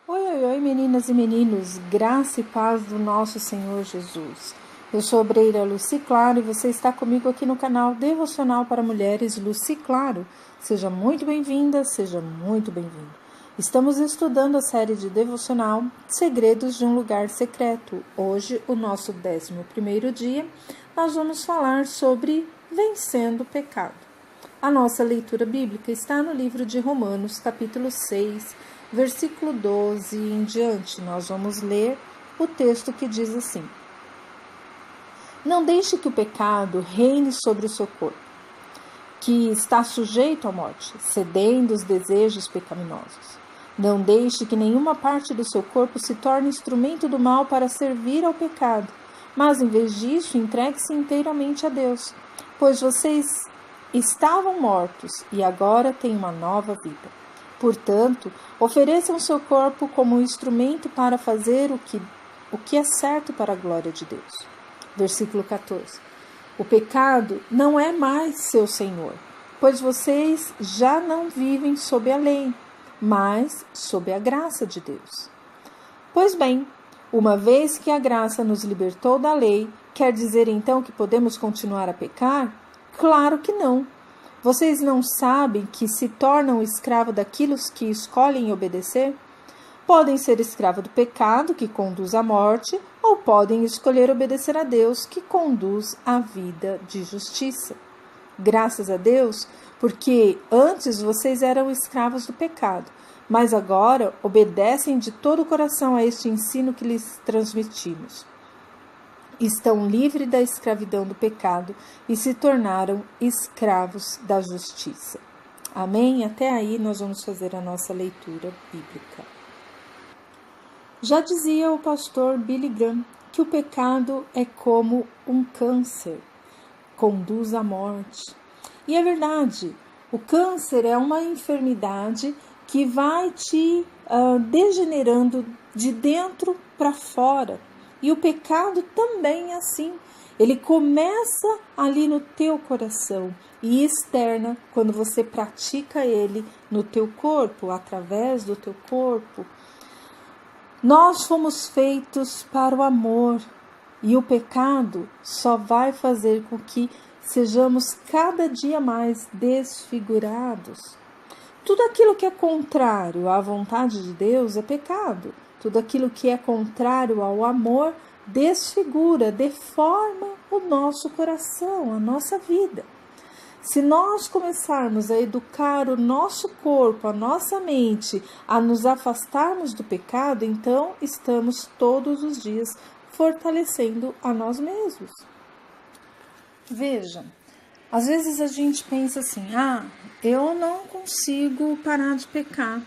Oi, oi, oi, meninas e meninos, graça e paz do nosso Senhor Jesus. Eu sou a obreira Lucy Claro e você está comigo aqui no canal Devocional para Mulheres Lucy Claro. Seja muito bem-vinda, seja muito bem-vindo. Estamos estudando a série de devocional Segredos de um Lugar Secreto. Hoje, o nosso 11º dia, nós vamos falar sobre vencendo o pecado. A nossa leitura bíblica está no livro de Romanos, capítulo 6, versículo 12 em diante. Nós vamos ler o texto que diz assim: Não deixe que o pecado reine sobre o seu corpo, que está sujeito à morte, cedendo os desejos pecaminosos. Não deixe que nenhuma parte do seu corpo se torne instrumento do mal para servir ao pecado, mas em vez disso, entregue-se inteiramente a Deus, pois vocês estavam mortos e agora têm uma nova vida. Portanto, ofereçam seu corpo como um instrumento para fazer o que é certo para a glória de Deus. Versículo 14. O pecado não é mais seu senhor, pois vocês já não vivem sob a lei, mas sob a graça de Deus. Pois bem, uma vez que a graça nos libertou da lei, quer dizer então que podemos continuar a pecar? Claro que não. Vocês não sabem que se tornam escravo daquilo que escolhem obedecer? Podem ser escravo do pecado, que conduz à morte, ou podem escolher obedecer a Deus, que conduz à vida de justiça. Graças a Deus, porque antes vocês eram escravos do pecado, mas agora obedecem de todo o coração a este ensino que lhes transmitimos. Estão livres da escravidão do pecado e se tornaram escravos da justiça. Amém? Até aí nós vamos fazer a nossa leitura bíblica. Já dizia o pastor Billy Graham que o pecado é como um câncer, conduz à morte. E é verdade, o câncer é uma enfermidade que vai te degenerando de dentro para fora. E o pecado também é assim. Ele começa ali no teu coração e externa quando você pratica ele no teu corpo, através do teu corpo. Nós fomos feitos para o amor e o pecado só vai fazer com que sejamos cada dia mais desfigurados. Tudo aquilo que é contrário à vontade de Deus é pecado. Tudo aquilo que é contrário ao amor desfigura, deforma o nosso coração, a nossa vida. Se nós começarmos a educar o nosso corpo, a nossa mente, a nos afastarmos do pecado, então estamos todos os dias fortalecendo a nós mesmos. Veja, às vezes a gente pensa assim, eu não consigo parar de pecar.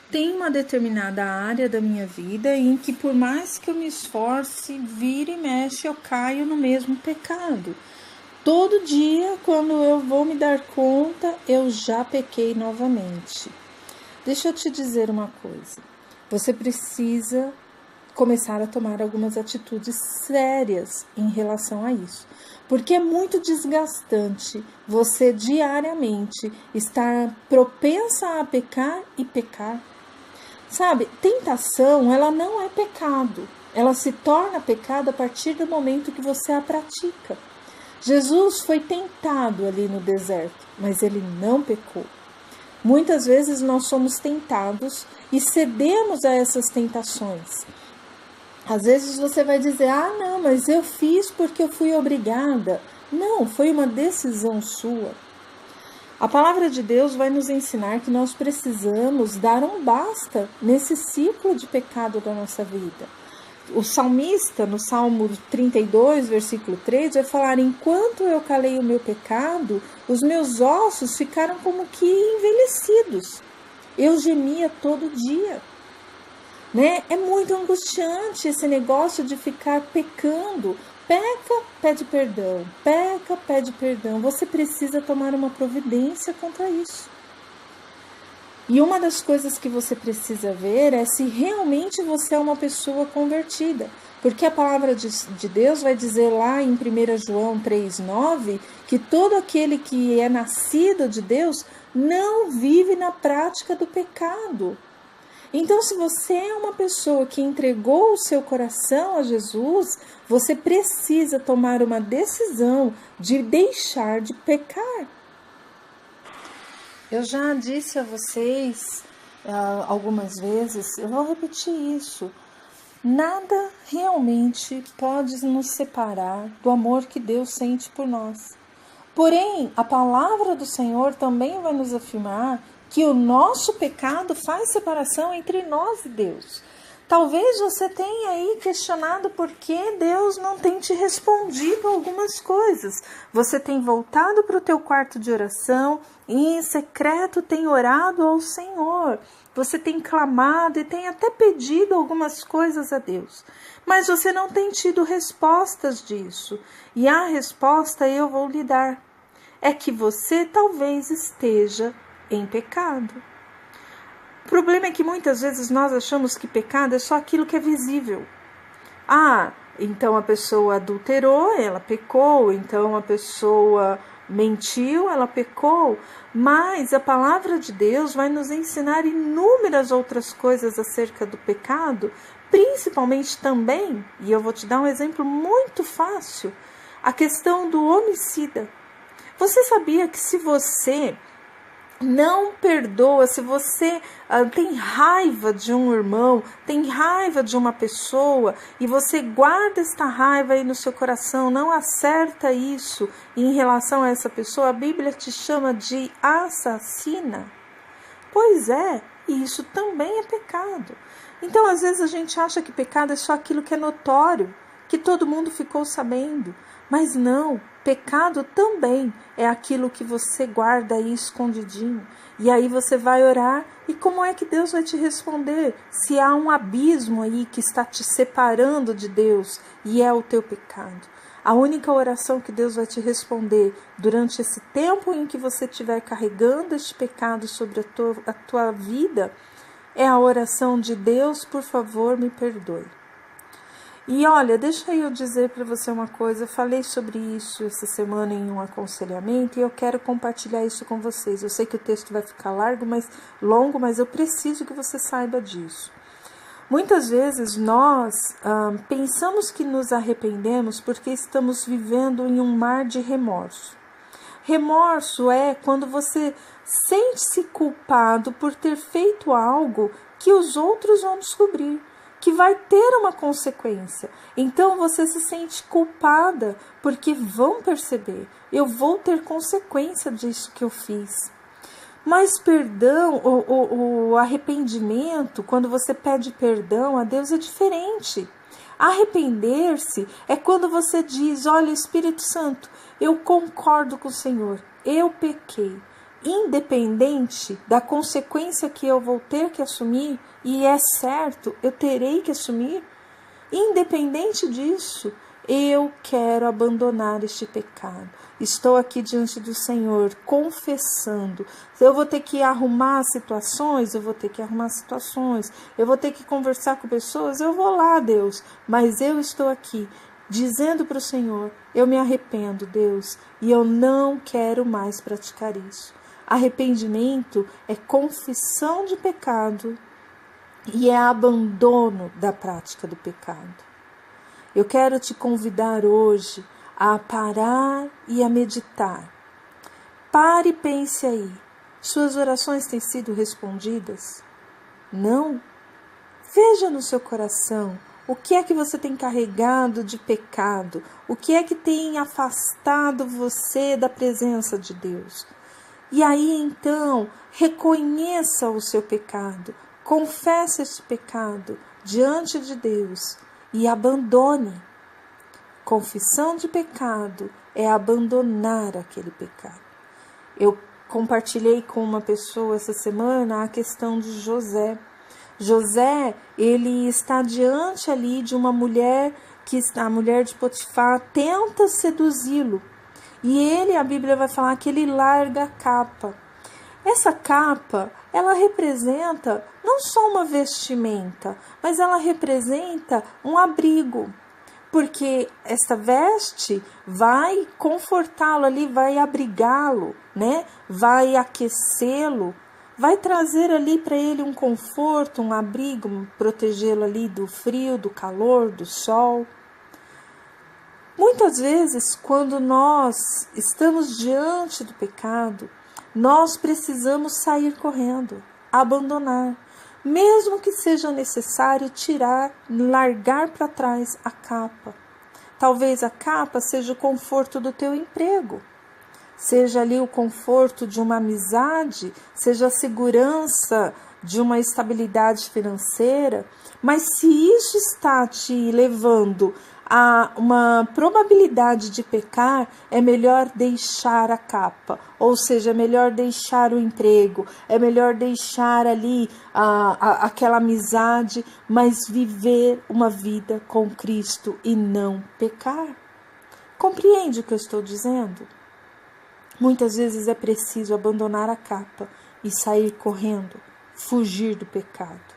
Tem uma determinada área da minha vida em que por mais que eu me esforce, vira e mexe, eu caio no mesmo pecado. Todo dia, quando eu vou me dar conta, eu já pequei novamente. Deixa eu te dizer uma coisa. Você precisa começar a tomar algumas atitudes sérias em relação a isso. Porque é muito desgastante você diariamente estar propensa a pecar e pecar. Sabe, tentação, ela não é pecado. Ela se torna pecado a partir do momento que você a pratica. Jesus foi tentado ali no deserto, mas ele não pecou. Muitas vezes nós somos tentados e cedemos a essas tentações. Às vezes você vai dizer, não, mas eu fiz porque eu fui obrigada. Não, foi uma decisão sua. A palavra de Deus vai nos ensinar que nós precisamos dar um basta nesse ciclo de pecado da nossa vida. O salmista, no Salmo 32, versículo 3, vai falar, enquanto eu calei o meu pecado, os meus ossos ficaram como que envelhecidos. Eu gemia todo dia. Né? É muito angustiante esse negócio de ficar pecando. Peca, pede perdão. Peca, pede perdão. Você precisa tomar uma providência contra isso. E uma das coisas que você precisa ver é se realmente você é uma pessoa convertida. Porque a palavra de Deus vai dizer lá em 1 João 3,9 que todo aquele que é nascido de Deus não vive na prática do pecado. Então, se você é uma pessoa que entregou o seu coração a Jesus, você precisa tomar uma decisão de deixar de pecar. Eu já disse a vocês algumas vezes, eu vou repetir isso. Nada realmente pode nos separar do amor que Deus sente por nós. Porém, a palavra do Senhor também vai nos afirmar que o nosso pecado faz separação entre nós e Deus. Talvez você tenha aí questionado por que Deus não tem te respondido algumas coisas. Você tem voltado para o teu quarto de oração e em secreto tem orado ao Senhor. Você tem clamado e tem até pedido algumas coisas a Deus. Mas você não tem tido respostas disso. E a resposta eu vou lhe dar. É que você talvez esteja em pecado. O problema é que muitas vezes nós achamos que pecado é só aquilo que é visível. Então a pessoa adulterou, ela pecou. Então a pessoa mentiu, ela pecou. Mas a palavra de Deus vai nos ensinar inúmeras outras coisas acerca do pecado, principalmente também, e eu vou te dar um exemplo muito fácil, a questão do homicida. Você sabia que se você não perdoa, se você tem raiva de um irmão, tem raiva de uma pessoa e você guarda esta raiva aí no seu coração, não acerta isso em relação a essa pessoa, a Bíblia te chama de assassina? Pois é, e isso também é pecado. Então às vezes a gente acha que pecado é só aquilo que é notório, que todo mundo ficou sabendo, mas não. Pecado também é aquilo que você guarda aí escondidinho. E aí você vai orar e como é que Deus vai te responder? Se há um abismo aí que está te separando de Deus e é o teu pecado. A única oração que Deus vai te responder durante esse tempo em que você estiver carregando este pecado sobre a tua vida é a oração de Deus, por favor, me perdoe. E olha, deixa eu dizer para você uma coisa, eu falei sobre isso essa semana em um aconselhamento e eu quero compartilhar isso com vocês. Eu sei que o texto vai ficar longo, mas eu preciso que você saiba disso. Muitas vezes nós pensamos que nos arrependemos porque estamos vivendo em um mar de remorso. Remorso é quando você sente-se culpado por ter feito algo que os outros vão descobrir, que vai ter uma consequência. Então você se sente culpada porque vão perceber, eu vou ter consequência disso que eu fiz. Mas perdão, o arrependimento, quando você pede perdão a Deus, é diferente. Arrepender-se é quando você diz, olha, Espírito Santo, eu concordo com o Senhor, eu pequei. Independente da consequência que eu vou ter que assumir, e é certo, eu terei que assumir, independente disso, eu quero abandonar este pecado. Estou aqui diante do Senhor, confessando. Se eu vou ter que arrumar situações, eu vou ter que arrumar situações. Eu vou ter que conversar com pessoas, eu vou lá, Deus. Mas eu estou aqui, dizendo para o Senhor, eu me arrependo, Deus, e eu não quero mais praticar isso. Arrependimento é confissão de pecado e é abandono da prática do pecado. Eu quero te convidar hoje a parar e a meditar. Pare e pense aí. Suas orações têm sido respondidas? Não? Veja no seu coração o que é que você tem carregado de pecado, o que é que tem afastado você da presença de Deus. E aí então, reconheça o seu pecado, confesse esse pecado diante de Deus e abandone. Confissão de pecado é abandonar aquele pecado. Eu compartilhei com uma pessoa essa semana a questão de José. José, ele está diante ali de uma mulher, a mulher de Potifar, tenta seduzi-lo. E ele, a Bíblia vai falar que ele larga a capa. Essa capa, ela representa não só uma vestimenta, mas ela representa um abrigo. Porque esta veste vai confortá-lo ali, vai abrigá-lo, né? Vai aquecê-lo. vai trazer ali para ele um conforto, um abrigo, protegê-lo ali do frio, do calor, do sol. Muitas vezes, quando nós estamos diante do pecado, nós precisamos sair correndo, abandonar, mesmo que seja necessário tirar, largar para trás a capa. Talvez a capa seja o conforto do teu emprego, seja ali o conforto de uma amizade, seja a segurança de uma estabilidade financeira, mas se isso está te levando a uma probabilidade de pecar, é melhor deixar a capa, ou seja, é melhor deixar o emprego, é melhor deixar ali aquela amizade, mas viver uma vida com Cristo e não pecar. Compreende o que eu estou dizendo? Muitas vezes é preciso abandonar a capa e sair correndo, fugir do pecado.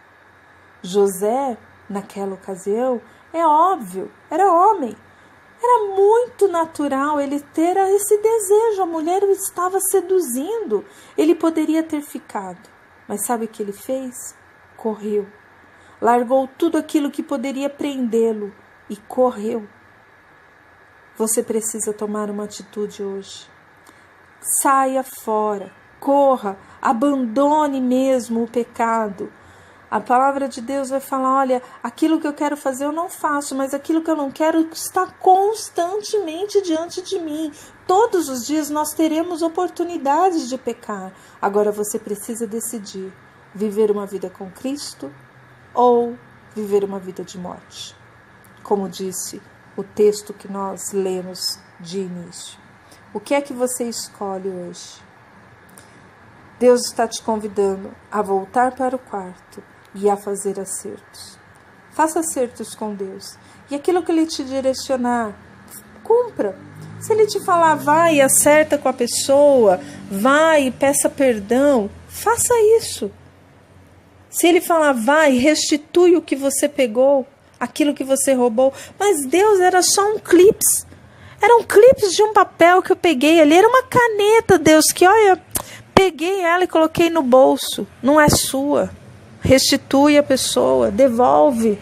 José, naquela ocasião, é óbvio, era homem. Era muito natural ele ter esse desejo. A mulher o estava seduzindo. Ele poderia ter ficado. Mas sabe o que ele fez? Correu. Largou tudo aquilo que poderia prendê-lo e correu. Você precisa tomar uma atitude hoje. Saia fora, corra, abandone mesmo o pecado. A palavra de Deus vai falar, olha, aquilo que eu quero fazer eu não faço, mas aquilo que eu não quero está constantemente diante de mim. Todos os dias nós teremos oportunidades de pecar. Agora você precisa decidir, viver uma vida com Cristo ou viver uma vida de morte. Como disse o texto que nós lemos de início. O que é que você escolhe hoje? Deus está te convidando a voltar para o quarto e a fazer acertos. Faça acertos com Deus. E aquilo que Ele te direcionar, cumpra. Se Ele te falar, vai e acerta com a pessoa, vai e peça perdão, faça isso. Se Ele falar, vai, restitui o que você pegou, aquilo que você roubou. Mas Deus era só um clipe. Eram clipes de um papel que eu peguei ali. Era uma caneta, Deus, que olha, peguei ela e coloquei no bolso. Não é sua. Restitui a pessoa, devolve.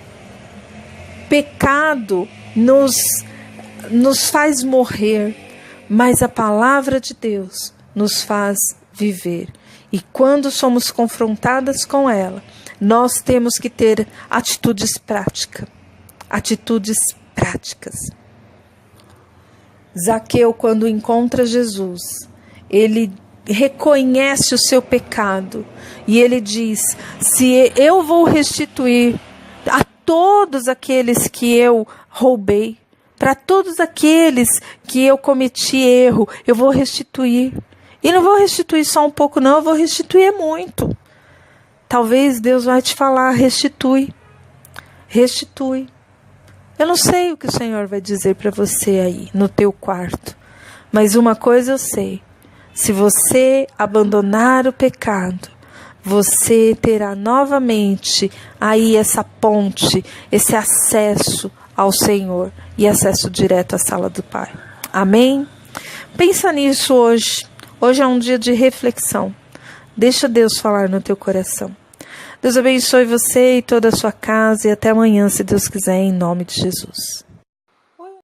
Pecado nos faz morrer, mas a palavra de Deus nos faz viver. E quando somos confrontadas com ela, nós temos que ter atitudes práticas. Zaqueu, quando encontra Jesus, ele reconhece o seu pecado e ele diz, se eu vou restituir a todos aqueles que eu roubei, para todos aqueles que eu cometi erro, eu vou restituir. E não vou restituir só um pouco não, eu vou restituir muito. Talvez Deus vai te falar, restitui. Eu não sei o que o Senhor vai dizer para você aí, no teu quarto. Mas uma coisa eu sei. Se você abandonar o pecado, você terá novamente aí essa ponte, esse acesso ao Senhor e acesso direto à sala do Pai. Amém? Pensa nisso hoje. Hoje é um dia de reflexão. Deixa Deus falar no teu coração. Deus abençoe você e toda a sua casa e até amanhã, se Deus quiser, em nome de Jesus.